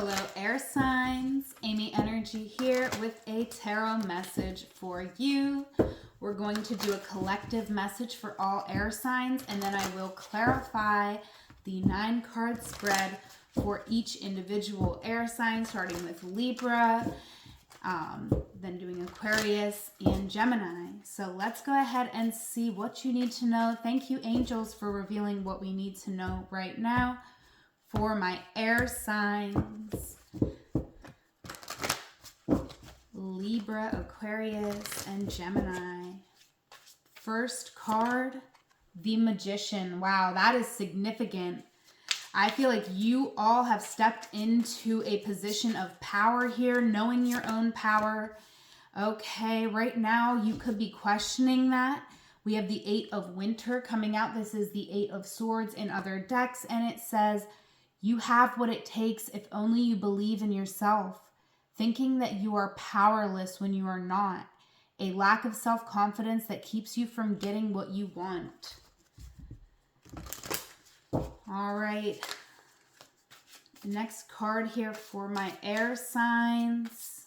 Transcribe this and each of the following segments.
Hello, air signs. Amy Energy here with a tarot message for you. We're going to do a collective message for all air signs, and then I will clarify the 9-card spread for each individual air sign, starting with Libra, then doing Aquarius and Gemini. So let's go ahead and see what you need to know. Thank you, angels, for revealing what we need to know right now for my air signs. Libra, Aquarius, and Gemini. First card, the Magician. Wow, that is significant. I feel like you all have stepped into a position of power here, knowing your own power. Okay, right now you could be questioning that. We have the 8 of Winter coming out. This is the 8 of Swords in other decks, and it says, you have what it takes if only you believe in yourself. Thinking that you are powerless when you are not. A lack of self-confidence that keeps you from getting what you want. All right. Next card here for my air signs.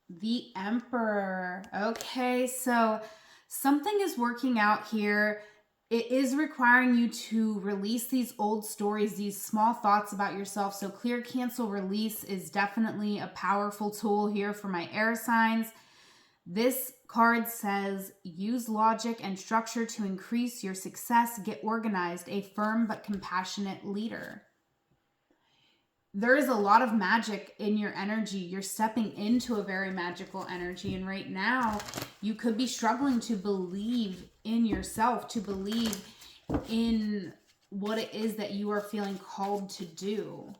The Emperor. Okay, so something is working out here. It is requiring you to release these old stories, these small thoughts about yourself. So clear, cancel, release is definitely a powerful tool here for my air signs. This card says, use logic and structure to increase your success. Get organized, a firm but compassionate leader. There is a lot of magic in your energy. You're stepping into a very magical energy. And right now, you could be struggling to believe in yourself, to believe in what it is that you are feeling called to do.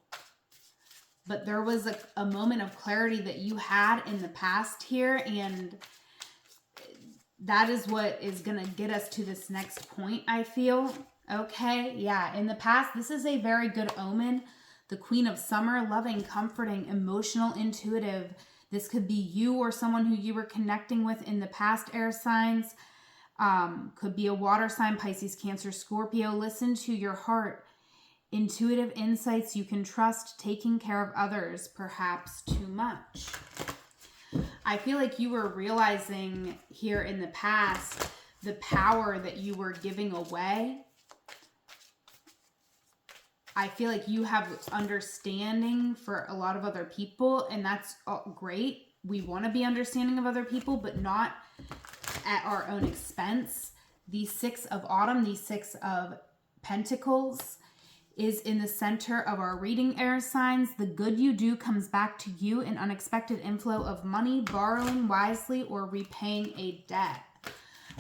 But there was a moment of clarity that you had in the past here, and that is what is going to get us to this next point, I feel. Okay, yeah, in the past, this is a very good omen. The Queen of Summer, loving, comforting, emotional, intuitive. This could be you or someone who you were connecting with in the past, air signs. Could be a water sign, Pisces, Cancer, Scorpio. Listen to your heart. Intuitive insights you can trust, taking care of others, perhaps too much. I feel like you were realizing here in the past the power that you were giving away. I feel like you have understanding for a lot of other people, and that's great. We want to be understanding of other people, but not at our own expense. The 6 of Autumn, the 6 of Pentacles is in the center of our reading, air signs. The good you do comes back to you, an unexpected inflow of money, borrowing wisely, or repaying a debt.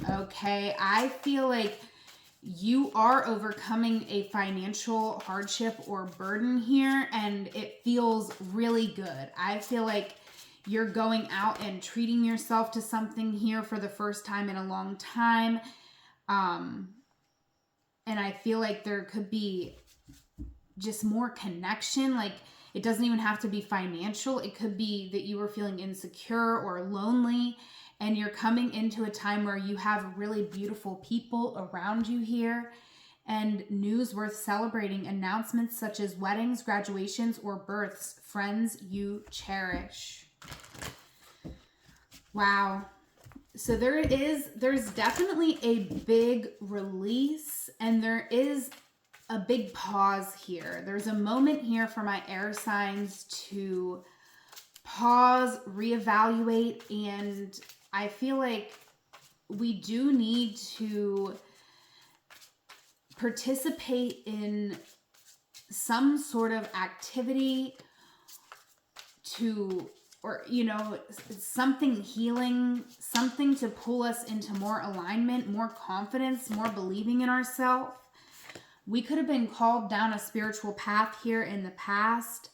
Okay, I feel like you are overcoming a financial hardship or burden here, and it feels really good. I feel like you're going out and treating yourself to something here for the first time in a long time. And I feel like there could be just more connection. Like, it doesn't even have to be financial. It could be that you were feeling insecure or lonely, and you're coming into a time where you have really beautiful people around you here, and news worth celebrating, announcements such as weddings, graduations, or births, friends you cherish. Wow. So there's definitely a big release, and there is a big pause here. There's a moment here for my air signs to pause, reevaluate, and I feel like we do need to participate in some sort of activity something healing, something to pull us into more alignment, more confidence, more believing in ourselves. We could have been called down a spiritual path here in the past,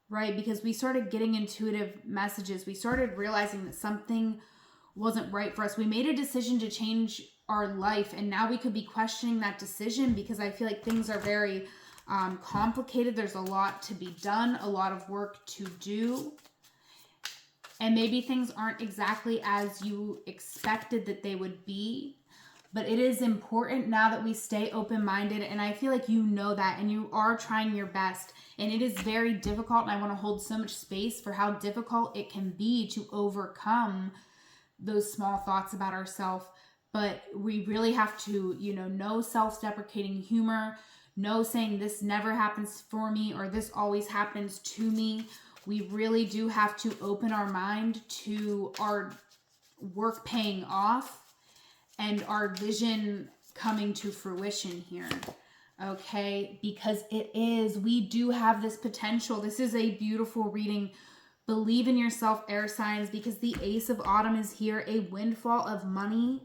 right? Because we started getting intuitive messages. We started realizing that something wasn't right for us. We made a decision to change our life, and now we could be questioning that decision because I feel like things are very complicated. There's a lot to be done, a lot of work to do, and maybe things aren't exactly as you expected that they would be. But it is important now that we stay open-minded, and I feel like you know that, and you are trying your best. And it is very difficult, and I want to hold so much space for how difficult it can be to overcome those small thoughts about ourselves. But we really have to, know self-deprecating humor, no saying this never happens for me or this always happens to me. We really do have to open our mind to our work paying off and our vision coming to fruition here. Okay, because we do have this potential. This is a beautiful reading. Believe in yourself, air signs, because the Ace of Autumn is here. A windfall of money,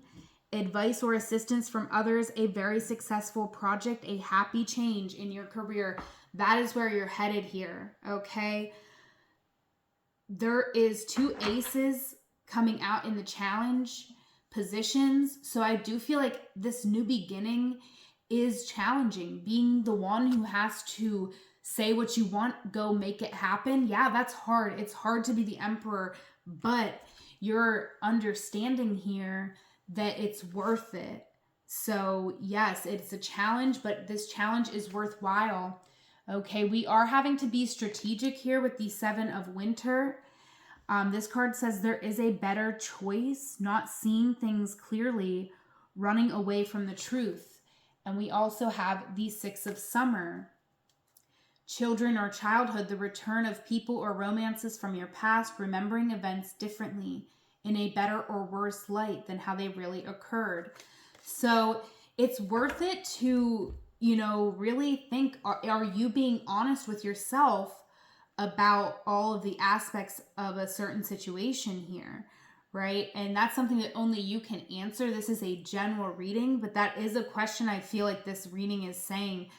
advice or assistance from others, a very successful project, a happy change in your career. That is where you're headed here, okay? There is 2 aces coming out in the challenge positions. So I do feel like this new beginning is challenging. Being the one who has to say what you want, go make it happen. Yeah, that's hard. It's hard to be the emperor, but you're understanding here that it's worth it. So yes, it's a challenge, but this challenge is worthwhile. Okay, we are having to be strategic here with the 7 of Winter. This card says there is a better choice, not seeing things clearly, running away from the truth. And we also have the 6 of Summer. Children or childhood, the return of people or romances from your past, remembering events differently in a better or worse light than how they really occurred. So it's worth it to, really think, are you being honest with yourself about all of the aspects of a certain situation here, right? And that's something that only you can answer. This is a general reading, but that is a question I feel like this reading is saying,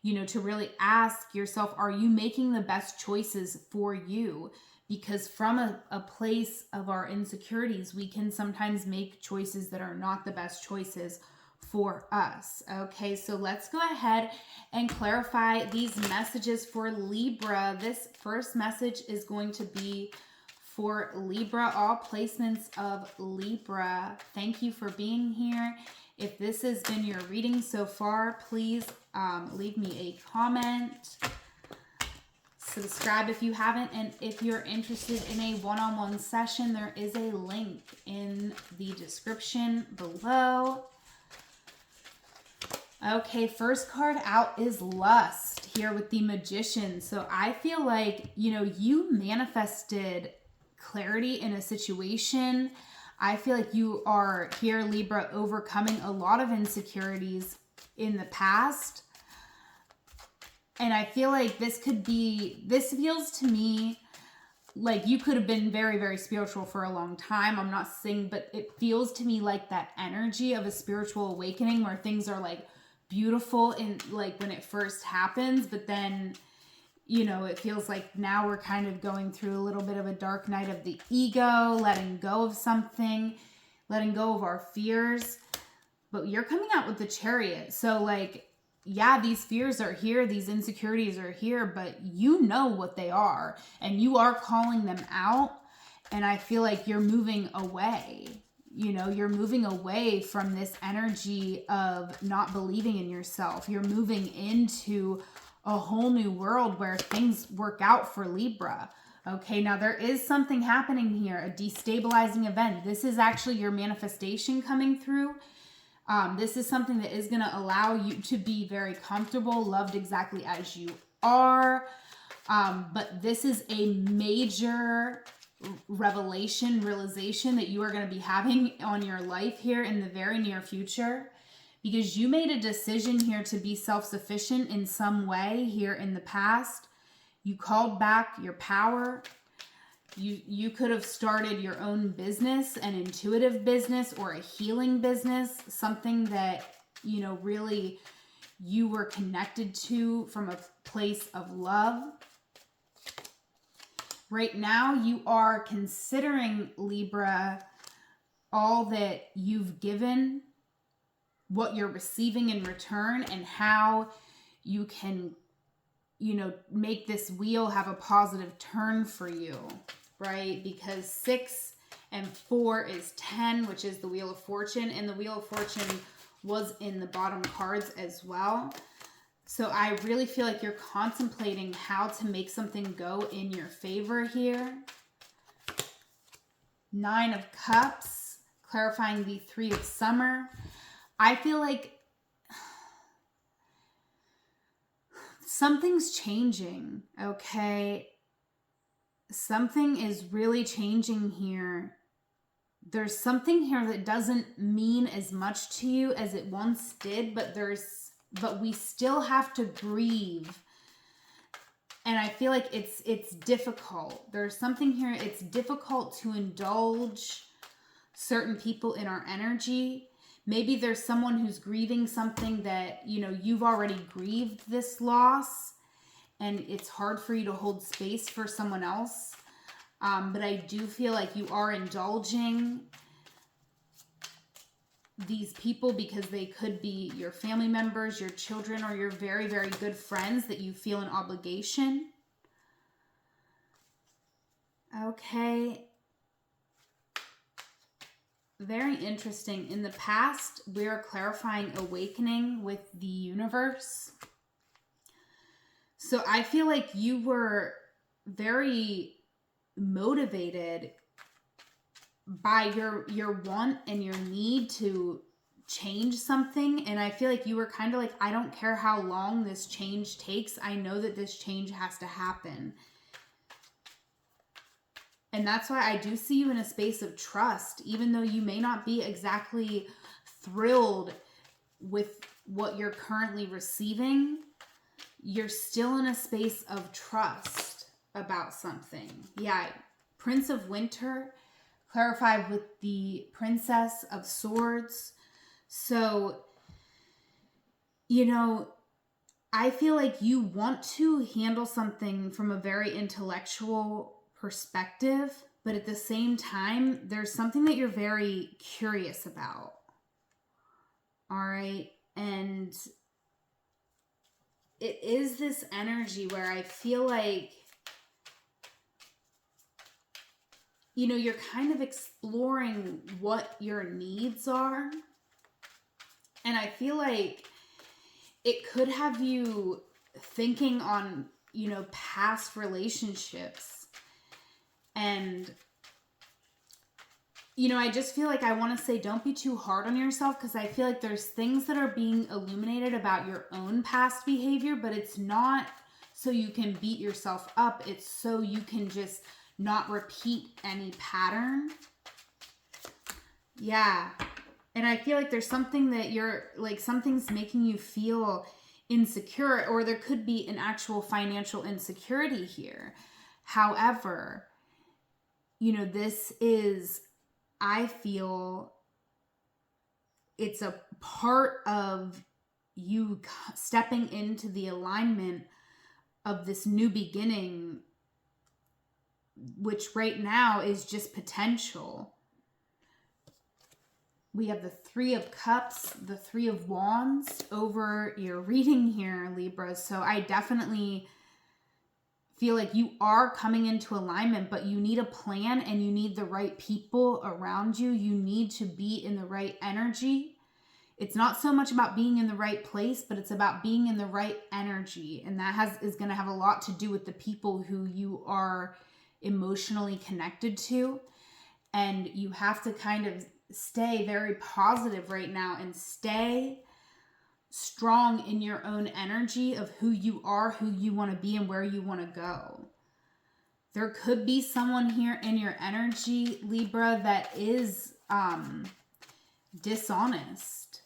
to really ask yourself, are you making the best choices for you? Because from a place of our insecurities, we can sometimes make choices that are not the best choices for us. Okay, so let's go ahead and clarify these messages for Libra. This first message is going to be for Libra, all placements of Libra. Thank you for being here. If this has been your reading so far, please leave me a comment. Subscribe if you haven't, and if you're interested in a one-on-one session, there is a link in the description below. Okay, first card out is Lust here with the Magician. So I feel like, you manifested clarity in a situation. I feel like you are here, Libra, overcoming a lot of insecurities in the past. And I feel like this feels to me like you could have been very, very spiritual for a long time. I'm not saying, but it feels to me like that energy of a spiritual awakening where things are like beautiful in like when it first happens, but then, it feels like now we're kind of going through a little bit of a dark night of the ego, letting go of something, letting go of our fears. But you're coming out with the Chariot. So like, yeah, these fears are here, these insecurities are here, but you know what they are and you are calling them out. And I feel like you're moving away. You're moving away from this energy of not believing in yourself. You're moving into a whole new world where things work out for Libra. Okay, now there is something happening here, a destabilizing event. This is actually your manifestation coming through. This is something that is going to allow you to be very comfortable, loved exactly as you are. But this is a major realization that you are going to be having on your life here in the very near future, because you made a decision here to be self-sufficient in some way here in the past. You called back your power. You could have started your own business, an intuitive business or a healing business, something that, really you were connected to from a place of love. Right now, you are considering, Libra, all that you've given, what you're receiving in return, and how you can, make this wheel have a positive turn for you, right? Because 6 and 4 is 10, which is the Wheel of Fortune. And the Wheel of Fortune was in the bottom cards as well. So I really feel like you're contemplating how to make something go in your favor here. 9 of Cups, clarifying the 3 of Summer. I feel like something's changing, okay? Something is really changing here. There's something here that doesn't mean as much to you as it once did, but we still have to grieve. And I feel like it's difficult. There's something here, it's difficult to indulge certain people in our energy. Maybe there's someone who's grieving something that, you know, you've already grieved this loss, and it's hard for you to hold space for someone else. But I do feel like you are indulging these people because they could be your family members, your children, or your very, very good friends that you feel an obligation. Okay. Very interesting. In the past, we are clarifying awakening with the universe. So I feel like you were very motivated by your want and your need to change something. And I feel like you were kind of like, I don't care how long this change takes. I know that this change has to happen. And that's why I do see you in a space of trust, even though you may not be exactly thrilled with what you're currently receiving. You're still in a space of trust about something. Yeah, Prince of Winter, clarified with the Princess of Swords. So, you know, I feel like you want to handle something from a very intellectual perspective, but at the same time, there's something that you're very curious about. All right. And it is this energy where I feel like, you know, you're kind of exploring what your needs are. And I feel like it could have you thinking on, you know, past relationships. And, you know, I just feel like I want to say don't be too hard on yourself, because I feel like there's things that are being illuminated about your own past behavior, but it's not so you can beat yourself up. It's so you can just not repeat any pattern. Yeah. And I feel like there's something that you're like, something's making you feel insecure, or there could be an actual financial insecurity here. However, you know, this is, I feel it's a part of you stepping into the alignment of this new beginning, which right now is just potential. We have the 3 of Cups, the 3 of Wands over your reading here, Libra. So I definitely feel like you are coming into alignment, but you need a plan and you need the right people around you. You need to be in the right energy. It's not so much about being in the right place, but it's about being in the right energy. And that is going to have a lot to do with the people who you are emotionally connected to. And you have to kind of stay very positive right now and stay strong in your own energy of who you are, who you want to be, and where you want to go. There could be someone here in your energy, Libra, that is dishonest.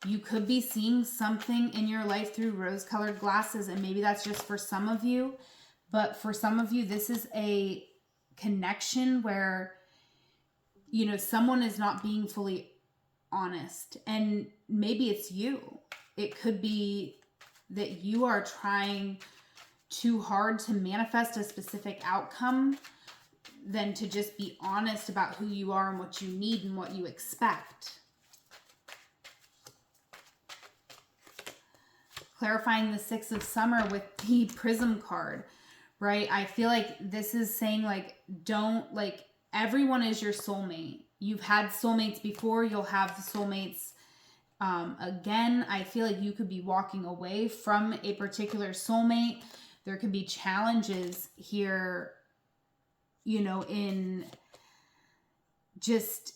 You could be seeing something in your life through rose-colored glasses, and maybe that's just for some of you. But for some of you, this is a connection where, you know, someone is not being fully honest. And maybe it's you. It could be that you are trying too hard to manifest a specific outcome than to just be honest about who you are and what you need and what you expect. Clarifying the 6 of Summer with the Prism card, right? I feel like this is saying, like, don't, like, everyone is your soulmate. You've had soulmates before. You'll have soulmates Again, I feel like you could be walking away from a particular soulmate. There could be challenges here, you know, in just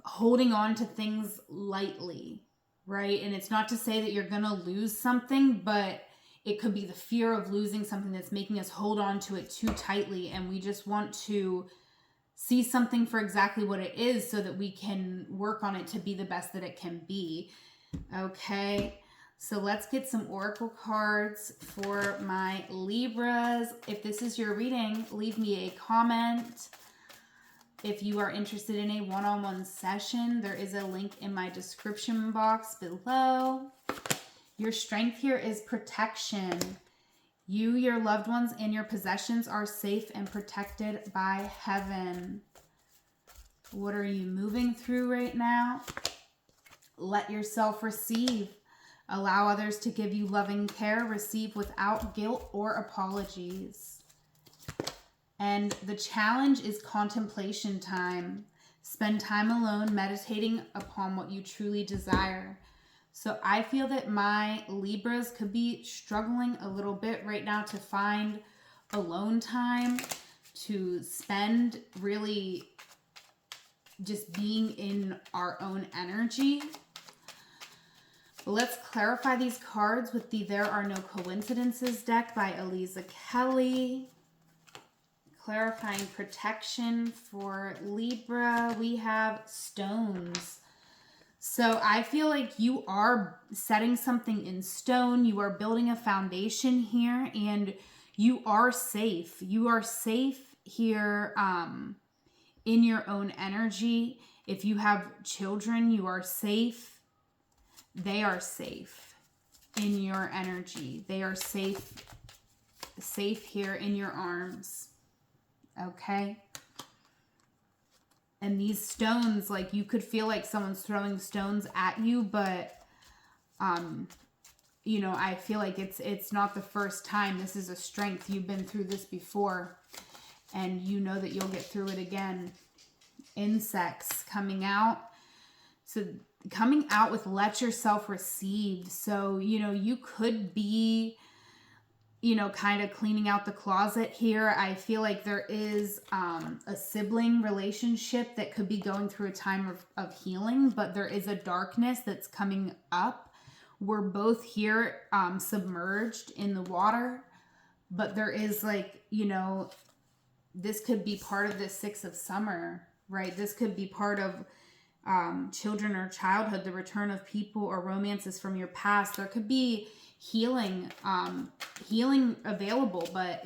holding on to things lightly, right? And it's not to say that you're going to lose something, but it could be the fear of losing something that's making us hold on to it too tightly. And we just want to see something for exactly what it is so that we can work on it to be the best that it can be. Okay, so let's get some oracle cards for my Libras. If this is your reading, leave me a comment. If you are interested in a one-on-one session, there is a link in my description box below. Your strength here is protection. You, your loved ones, and your possessions are safe and protected by heaven. What are you moving through right now? Let yourself receive. Allow others to give you loving care. Receive without guilt or apologies. And the challenge is contemplation time. Spend time alone meditating upon what you truly desire. So I feel that my Libras could be struggling a little bit right now to find alone time, to spend really just being in our own energy. But let's clarify these cards with the There Are No Coincidences deck by Eliza Kelly. Clarifying protection for Libra, we have stones. So I feel like you are setting something in stone. You are building a foundation here, and you are safe. You are safe here in your own energy. If you have children, you are safe. They are safe in your energy. They are safe here in your arms. Okay? And these stones, like, you could feel like someone's throwing stones at you, but, you know, I feel like it's not the first time. This is a strength. You've been through this before, and you know that you'll get through it again. Insects coming out. So coming out with let yourself receive. So, you know, you could be, you know, kind of cleaning out the closet here. I feel like there is a sibling relationship that could be going through a time of healing, but there is a darkness that's coming up. We're both here submerged in the water, but there is, like, you know, this could be part of the Six of Summer, right? This could be part of children or childhood, the return of people or romances from your past. There could be healing available, but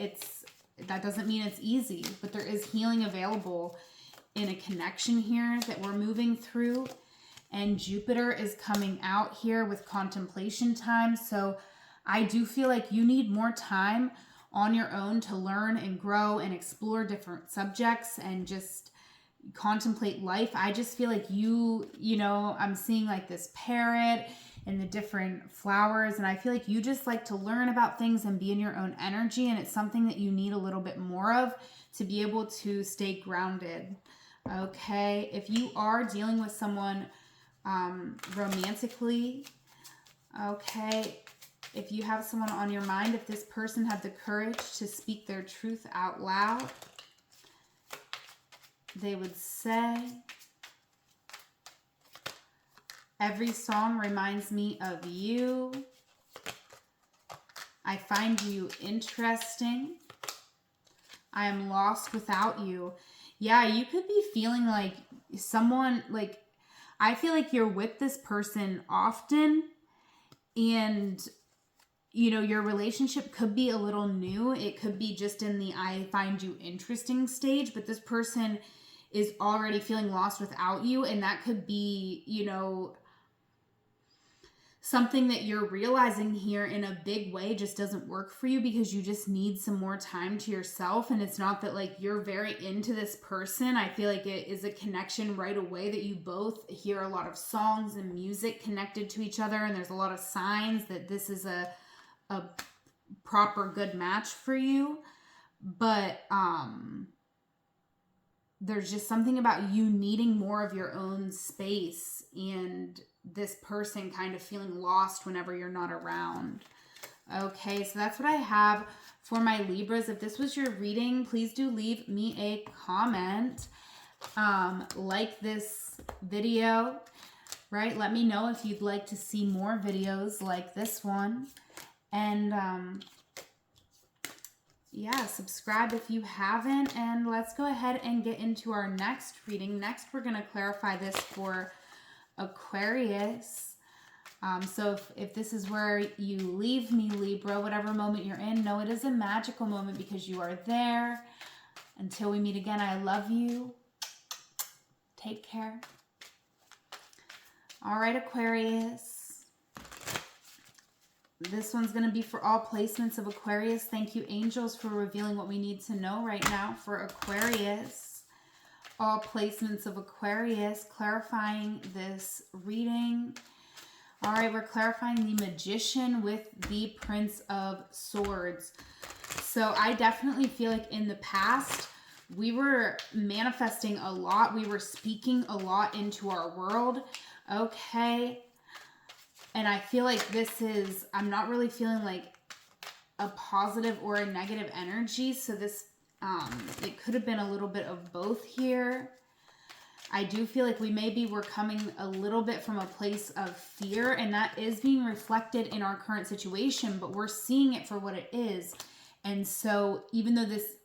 that doesn't mean it's easy, but there is healing available in a connection here that we're moving through. And Jupiter is coming out here with contemplation time. So I do feel like you need more time on your own to learn and grow and explore different subjects and just contemplate life. I just feel like you know, I'm seeing like this parrot and the different flowers, and I feel like you just like to learn about things and be in your own energy, and it's something that you need a little bit more of to be able to stay grounded. Okay, if you are dealing with someone romantically, okay, if you have someone on your mind, if this person had the courage to speak their truth out loud, they would say, every song reminds me of you. I find you interesting. I am lost without you. Yeah, you could be feeling like someone, like, I feel like you're with this person often, and, you know, your relationship could be a little new. It could be just in the I find you interesting stage, but this person is already feeling lost without you, and that could be, you know, something that you're realizing here in a big way just doesn't work for you because you just need some more time to yourself. And it's not that like you're very into this person. I feel like it is a connection right away that you both hear a lot of songs and music connected to each other, and there's a lot of signs that this is a proper good match for you. But there's just something about you needing more of your own space, and this person kind of feeling lost whenever you're not around. Okay, so that's what I have for my Libras. If this was your reading, please do leave me a comment. Like this video, right? Let me know if you'd like to see more videos like this one. And yeah, subscribe if you haven't. And let's go ahead and get into our next reading. Next, we're going to clarify this for Aquarius. So if this is where you leave me, Libra, whatever moment you're in, know it is a magical moment because you are there. Until we meet again, I love you. Take care. All right, Aquarius. This one's going to be for all placements of Aquarius. Thank you, angels, for revealing what we need to know right now for Aquarius. All placements of Aquarius, clarifying this reading. All right, we're clarifying the Magician with the Prince of Swords. So I definitely feel like in the past, we were manifesting a lot. We were speaking a lot into our world. Okay. And I feel like this is, I'm not really feeling like a positive or a negative energy. So this, it could have been a little bit of both here. I do feel like we're coming a little bit from a place of fear, and that is being reflected in our current situation, but we're seeing it for what it is. And so even though this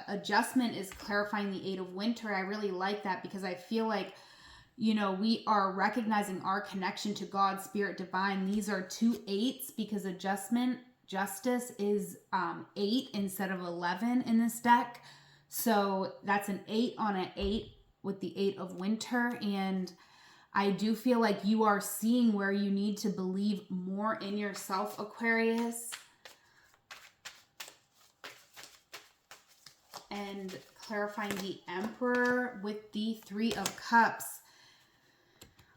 adjustment is clarifying the 8 of Winter, I really like that because I feel like, you know, we are recognizing our connection to God, Spirit, Divine. These are 2 8s because justice is 8 instead of 11 in this deck. So that's an 8 on an 8 with the 8 of Winter. And I do feel like you are seeing where you need to believe more in yourself, Aquarius. And clarifying the Emperor with the 3 of Cups.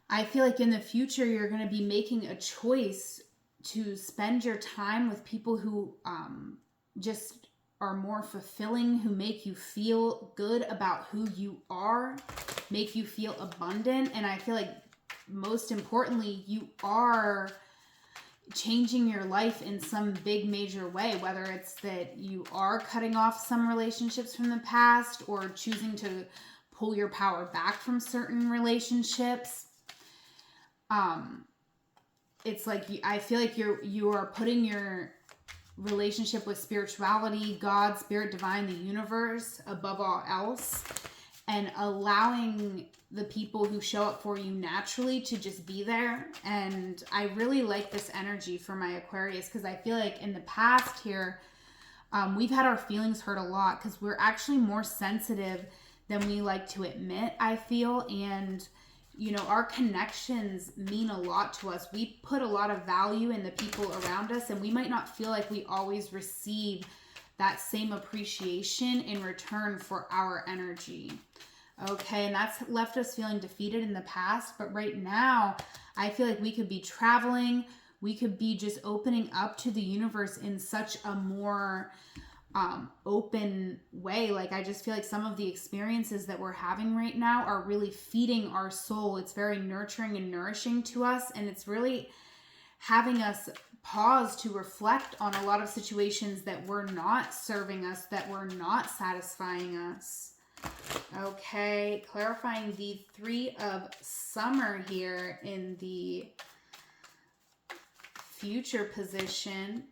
I feel like in the future, you're going to be making a choice to spend your time with people who just are more fulfilling, who make you feel good about who you are, make you feel abundant. And I feel like most importantly, you are changing your life in some big major way, whether it's that you are cutting off some relationships from the past or choosing to pull your power back from certain relationships. It's like, I feel like you are putting your relationship with spirituality, God, Spirit, Divine, the universe above all else, and allowing the people who show up for you naturally to just be there. And I really like this energy for my Aquarius because I feel like in the past here, we've had our feelings hurt a lot because we're actually more sensitive than we like to admit, I feel. And you know, our connections mean a lot to us. We put a lot of value in the people around us, and we might not feel like we always receive that same appreciation in return for our energy. Okay, and that's left us feeling defeated in the past. But right now, I feel like we could be traveling. We could be just opening up to the universe in such a more open way. Like, I just feel like some of the experiences that we're having right now are really feeding our soul. It's very nurturing and nourishing to us, and it's really having us pause to reflect on a lot of situations that were not serving us, that were not satisfying us. Okay, clarifying the 3 of Summer here in the future position.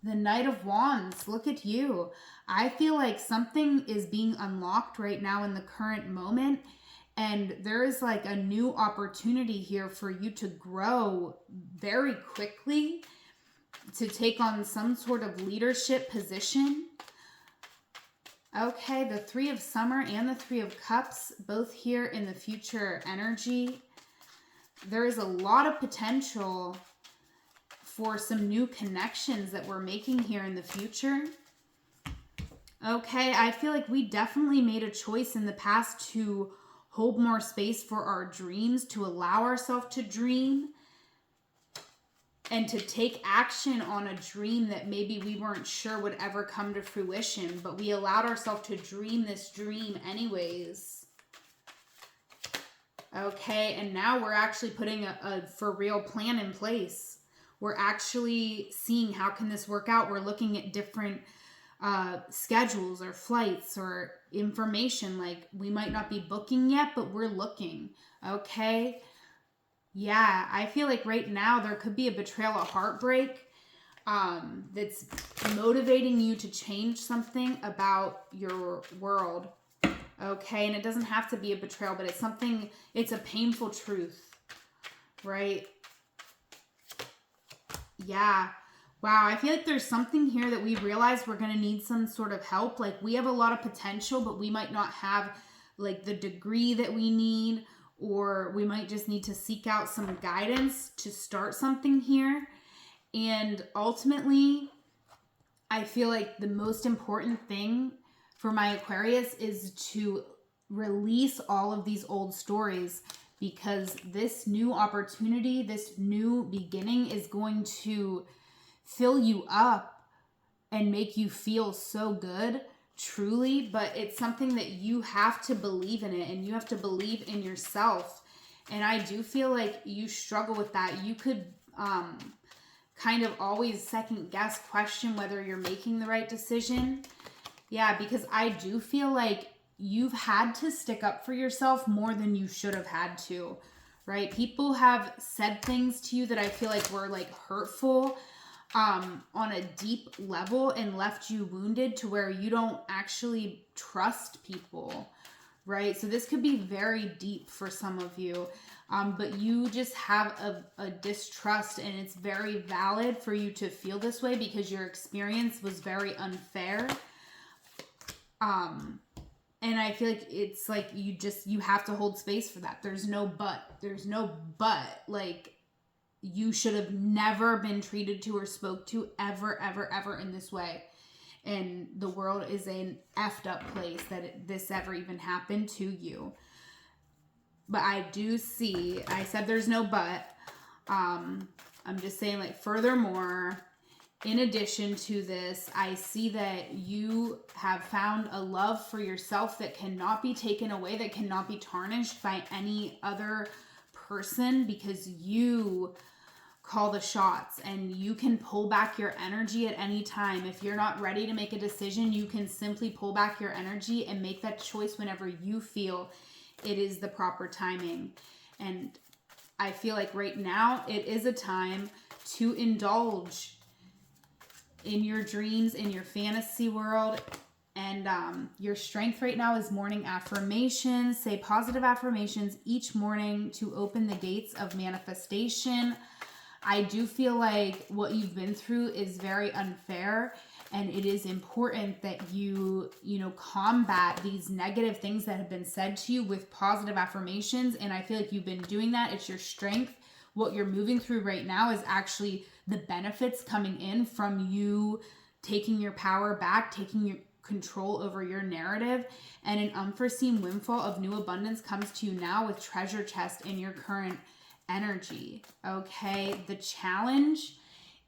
The Knight of Wands, look at you. I feel like something is being unlocked right now in the current moment, and there is like a new opportunity here for you to grow very quickly, to take on some sort of leadership position. Okay, the 3 of Summer and the 3 of Cups, both here in the future energy. There is a lot of potential for some new connections that we're making here in the future. Okay, I feel like we definitely made a choice in the past to hold more space for our dreams, to allow ourselves to dream, and to take action on a dream that maybe we weren't sure would ever come to fruition, but we allowed ourselves to dream this dream anyways. Okay, and now we're actually putting a for real plan in place. We're actually seeing how can this work out. We're looking at different schedules or flights or information. Like, we might not be booking yet, but we're looking. Okay. Yeah, I feel like right now there could be a betrayal, a heartbreak that's motivating you to change something about your world. Okay, and it doesn't have to be a betrayal, but it's a painful truth, right? Yeah. Wow, I feel like there's something here that we realize we're going to need some sort of help. Like, we have a lot of potential, but we might not have like the degree that we need, or we might just need to seek out some guidance to start something here. And ultimately, I feel like the most important thing for my Aquarius is to release all of these old stories, because this new opportunity, this new beginning is going to fill you up and make you feel so good, truly. But it's something that you have to believe in it, and you have to believe in yourself. And I do feel like you struggle with that. You could kind of always second guess, question whether you're making the right decision. Yeah, because I do feel like you've had to stick up for yourself more than you should have had to, right? People have said things to you that I feel like were like hurtful on a deep level, and left you wounded to where you don't actually trust people, right? So this could be very deep for some of you, but you just have a distrust, and it's very valid for you to feel this way because your experience was very unfair. And I feel like it's like you have to hold space for that. There's no but. Like, you should have never been treated to or spoke to ever, ever, ever in this way. And the world is an effed up place that this ever even happened to you. But I do see, I said there's no but. I'm just saying, like, furthermore, in addition to this, I see that you have found a love for yourself that cannot be taken away, that cannot be tarnished by any other person, because you call the shots, and you can pull back your energy at any time. If you're not ready to make a decision, you can simply pull back your energy and make that choice whenever you feel it is the proper timing. And I feel like right now it is a time to indulge in your dreams, in your fantasy world. And your strength right now is morning affirmations. Say positive affirmations each morning to open the gates of manifestation. I do feel like what you've been through is very unfair, and it is important that you combat these negative things that have been said to you with positive affirmations. And I feel like you've been doing that. It's your strength. What you're moving through right now is actually the benefits coming in from you taking your power back, taking your control over your narrative. And an unforeseen windfall of new abundance comes to you now with treasure chest in your current energy. Okay, the challenge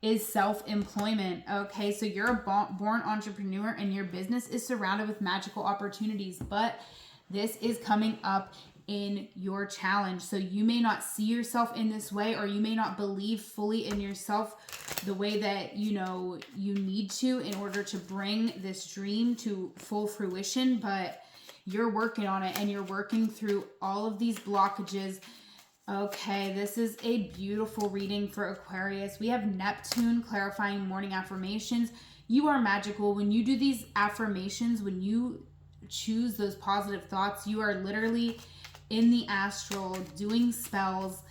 is self-employment. Okay, so you're a born entrepreneur, and your business is surrounded with magical opportunities, but this is coming up in your challenge. So you may not see yourself in this way, or you may not believe fully in yourself the way that you need to in order to bring this dream to full fruition, but you're working on it, and you're working through all of these blockages. Okay, this is a beautiful reading for Aquarius. We have Neptune clarifying morning affirmations. You are magical. When you do these affirmations, when you choose those positive thoughts, you are literally in the astral doing spells,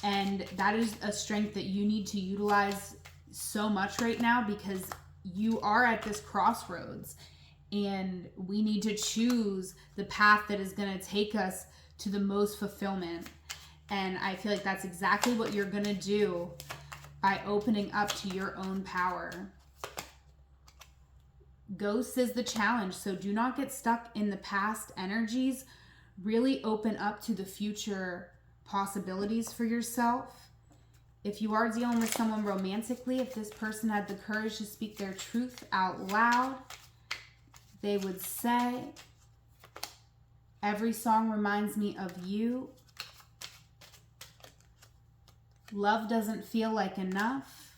and that is a strength that you need to utilize so much right now, because you are at this crossroads, and we need to choose the path that is going to take us to the most fulfillment. And I feel like that's exactly what you're going to do by opening up to your own power. Ghosts is the challenge. So do not get stuck in the past energies. Really open up to the future possibilities for yourself. If you are dealing with someone romantically, if this person had the courage to speak their truth out loud, they would say, every song reminds me of you. Love doesn't feel like enough.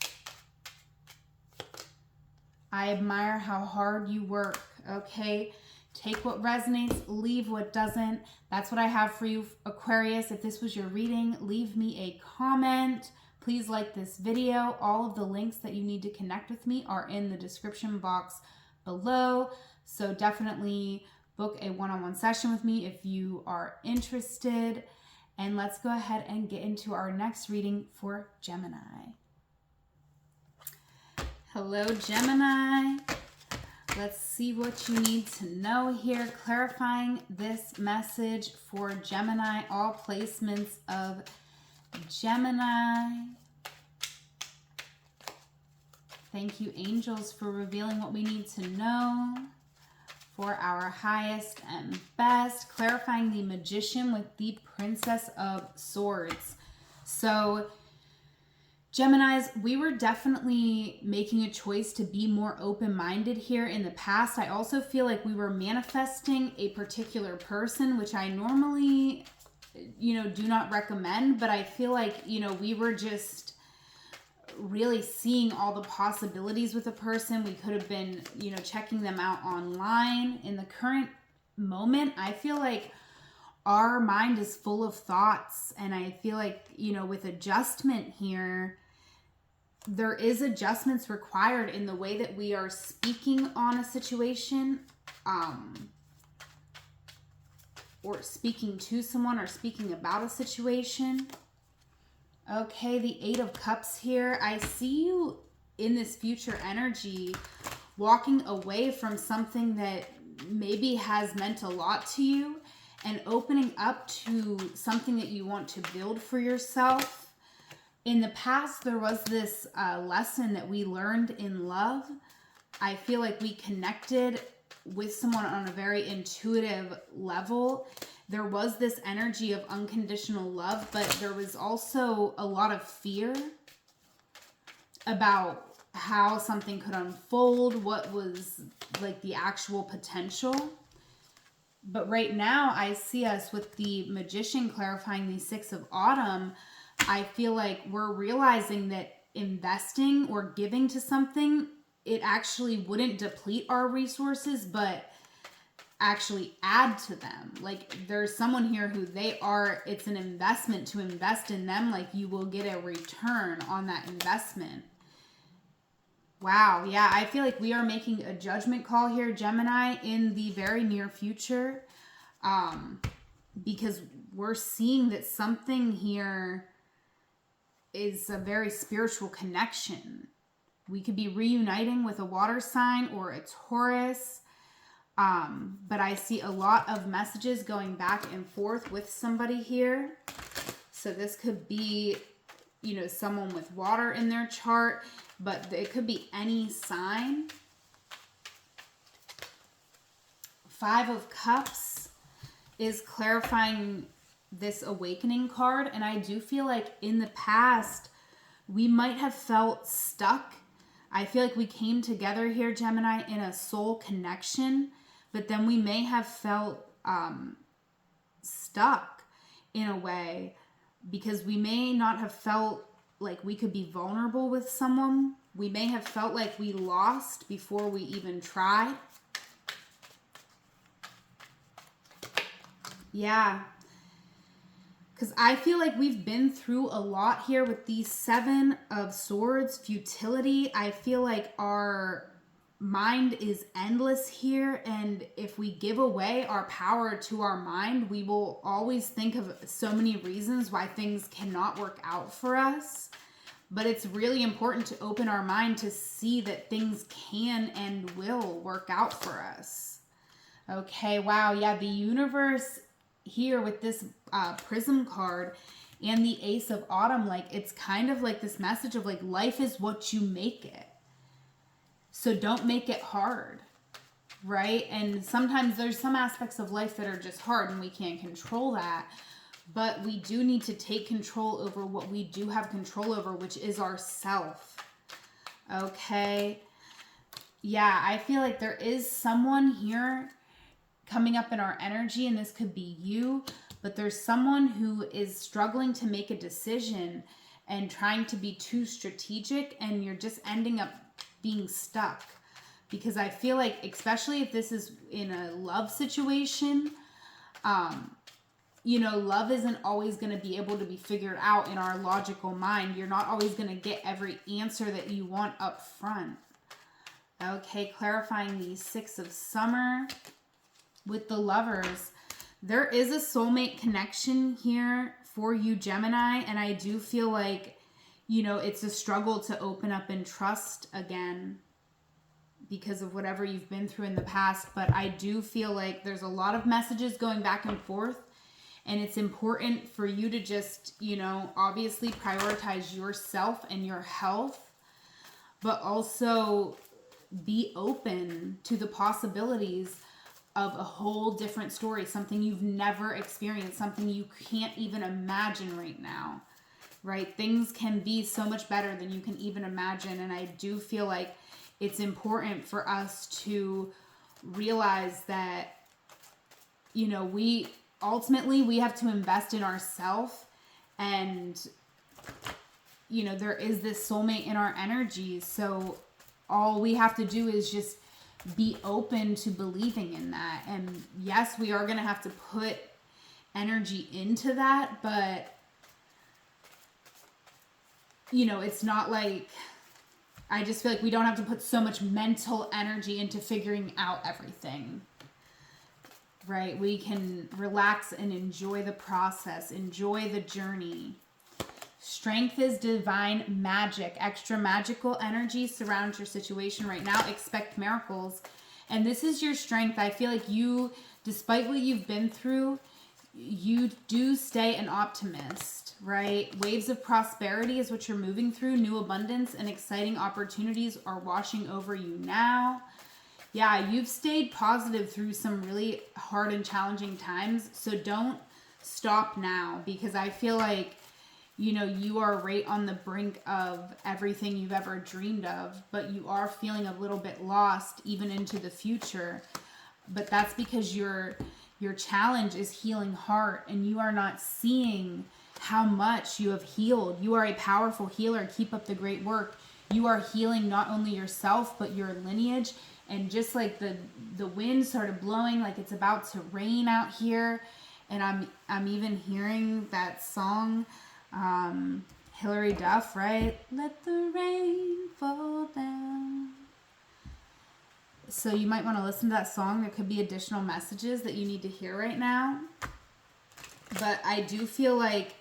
I admire how hard you work. Okay, take what resonates, leave what doesn't. That's what I have for you, Aquarius. If this was your reading, leave me a comment. Please like this video. All of the links that you need to connect with me are in the description box below. So definitely book a one-on-one session with me if you are interested. And let's go ahead and get into our next reading for Gemini. Hello, Gemini. Let's see what you need to know here. Clarifying this message for Gemini, all placements of Gemini. Thank you, angels, for revealing what we need to know for our highest and best. Clarifying the Magician with the Princess of Swords. So, Geminis, we were definitely making a choice to be more open-minded here in the past. I also feel like we were manifesting a particular person, which I normally, do not recommend, but I feel like, we were just really seeing all the possibilities with a person. We could have been, checking them out online. In the current moment, I feel like our mind is full of thoughts, and I feel like, with adjustment here, there is adjustments required in the way that we are speaking on a situation, or speaking to someone, or speaking about a situation. Okay, the Eight of Cups here. I see you in this future energy walking away from something that maybe has meant a lot to you and opening up to something that you want to build for yourself. In the past, there was this lesson that we learned in love. I feel like we connected with someone on a very intuitive level. There was this energy of unconditional love, but there was also a lot of fear about how something could unfold, what was like the actual potential. But right now, I see us with the Magician clarifying the Six of Autumn. I feel like we're realizing that investing or giving to something, it actually wouldn't deplete our resources, but actually add to them. Like, there's someone here who it's an investment to invest in them. Like, you will get a return on that investment. Wow. Yeah, I feel like we are making a judgment call here, Gemini, in the very near future, because we're seeing that something here is a very spiritual connection. We could be reuniting with a water sign or a Taurus, but I see a lot of messages going back and forth with somebody here. So this could be, someone with water in their chart, but it could be any sign. Five of Cups is clarifying this awakening card, and I do feel like in the past we might have felt stuck. I feel like we came together here, Gemini, in a soul connection, but then we may have felt stuck in a way because we may not have felt like we could be vulnerable with someone. We may have felt like we lost before we even tried. Yeah. Because I feel like we've been through a lot here with these Seven of Swords, futility. I feel like our mind is endless here. And if we give away our power to our mind, we will always think of so many reasons why things cannot work out for us. But it's really important to open our mind to see that things can and will work out for us. Okay, wow. Yeah, the universe here with this prism card and the Ace of Autumn, like, it's kind of like this message of like, life is what you make it. So don't make it hard, right? And sometimes there's some aspects of life that are just hard and we can't control that. But we do need to take control over what we do have control over, which is ourself. Okay. Yeah, I feel like there is someone here coming up in our energy, and this could be you, but there's someone who is struggling to make a decision, and trying to be too strategic, and you're just ending up being stuck. Because I feel like, especially if this is in a love situation, you know, love isn't always going to be able to be figured out in our logical mind. You're not always going to get every answer that you want up front. Okay, clarifying the Six of Summer with the Lovers. There is a soulmate connection here for you, Gemini, and I do feel like, you know, it's a struggle to open up and trust again because of whatever you've been through in the past. But I do feel like there's a lot of messages going back and forth, and it's important for you to just, you know, obviously prioritize yourself and your health, but also be open to the possibilities of a whole different story, something you've never experienced, something you can't even imagine right now, right? Things can be so much better than you can even imagine. And I do feel like it's important for us to realize that, you know, we have to invest in ourselves, and, you know, there is this soulmate in our energies. So all we have to do is just be open to believing in that. And yes, we are going to have to put energy into that, but, you know, it's not like, I just feel like we don't have to put so much mental energy into figuring out everything, right? We can relax and enjoy the process, enjoy the journey. Strength is divine magic. Extra magical energy surrounds your situation right now. Expect miracles. And this is your strength. I feel like you, despite what you've been through, you do stay an optimist, right? Waves of prosperity is what you're moving through. New abundance and exciting opportunities are washing over you now. Yeah, you've stayed positive through some really hard and challenging times. So don't stop now, because I feel like, you know, you are right on the brink of everything you've ever dreamed of, but you are feeling a little bit lost even into the future. But that's because your challenge is healing heart, and you are not seeing how much you have healed. You are a powerful healer. Keep up the great work. You are healing not only yourself, but your lineage. And just like the wind started blowing, like it's about to rain out here. And I'm even hearing that song, Hilary Duff, right? Let the rain fall down. So you might want to listen to that song. There could be additional messages that you need to hear right now. But I do feel like,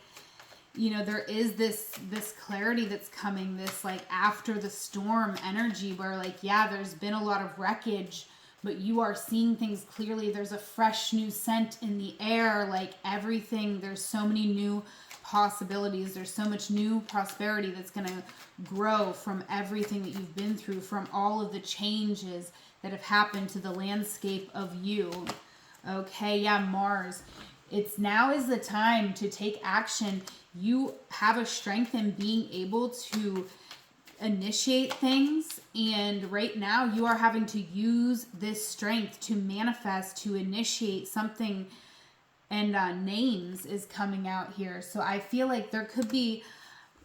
you know, there is this clarity that's coming, this like after the storm energy where, like, yeah, there's been a lot of wreckage, but you are seeing things clearly. There's a fresh new scent in the air, like everything. There's so many new possibilities. There's so much new prosperity that's going to grow from everything that you've been through, from all of the changes that have happened to the landscape of you. Okay, yeah, Mars. Now is the time to take action. You have a strength in being able to initiate things, and right now you are having to use this strength to manifest, to initiate something. And names is coming out here. So I feel like there could be,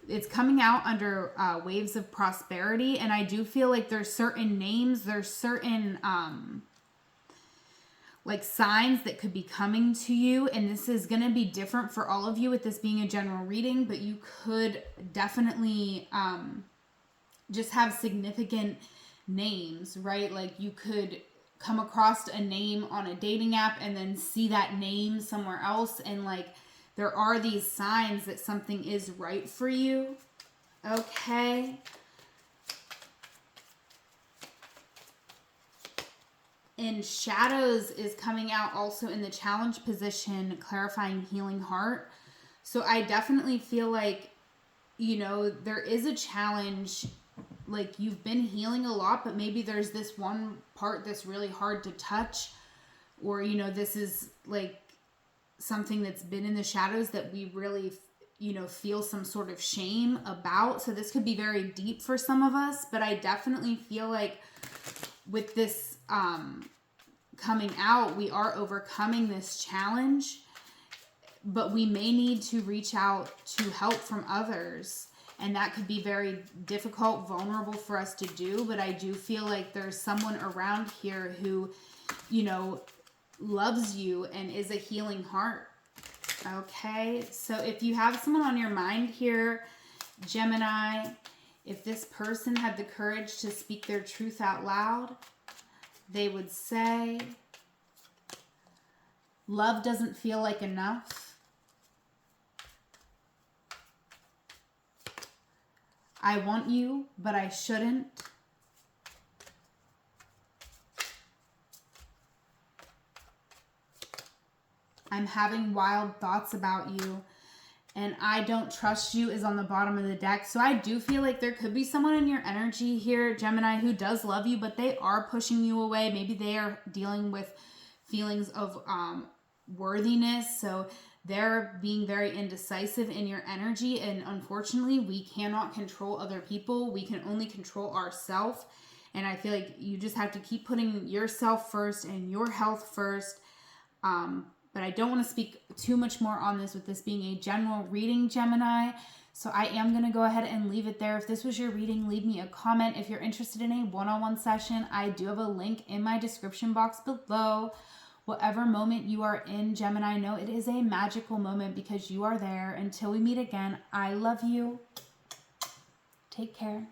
it's coming out under waves of prosperity. And I do feel like there's certain names, there's certain like signs that could be coming to you. And this is going to be different for all of you with this being a general reading, but you could definitely just have significant names, right? Like you could come across a name on a dating app and then see that name somewhere else, and like there are these signs that something is right for you. Okay. And shadows is coming out also in the challenge position, clarifying healing heart. So I definitely feel like, you know, there is a challenge. Like you've been healing a lot, but maybe there's this one part that's really hard to touch, or, you know, this is like something that's been in the shadows that we really, you know, feel some sort of shame about. So this could be very deep for some of us, but I definitely feel like with this coming out, we are overcoming this challenge, but we may need to reach out to help from others. And that could be very difficult, vulnerable for us to do. But I do feel like there's someone around here who, you know, loves you and is a healing heart. Okay, so if you have someone on your mind here, Gemini, if this person had the courage to speak their truth out loud, they would say, love doesn't feel like enough. I want you, but I shouldn't. I'm having wild thoughts about you, and I don't trust you is on the bottom of the deck. So I do feel like there could be someone in your energy here, Gemini, who does love you, but they are pushing you away. Maybe they are dealing with feelings of worthiness. So they're being very indecisive in your energy. And unfortunately, we cannot control other people. We can only control ourselves. And I feel like you just have to keep putting yourself first and your health first. But I don't want to speak too much more on this with this being a general reading, Gemini. So I am going to go ahead and leave it there. If this was your reading, leave me a comment. If you're interested in a one-on-one session, I do have a link in my description box below. Whatever moment you are in, Gemini, know it is a magical moment because you are there. Until we meet again, I love you. Take care.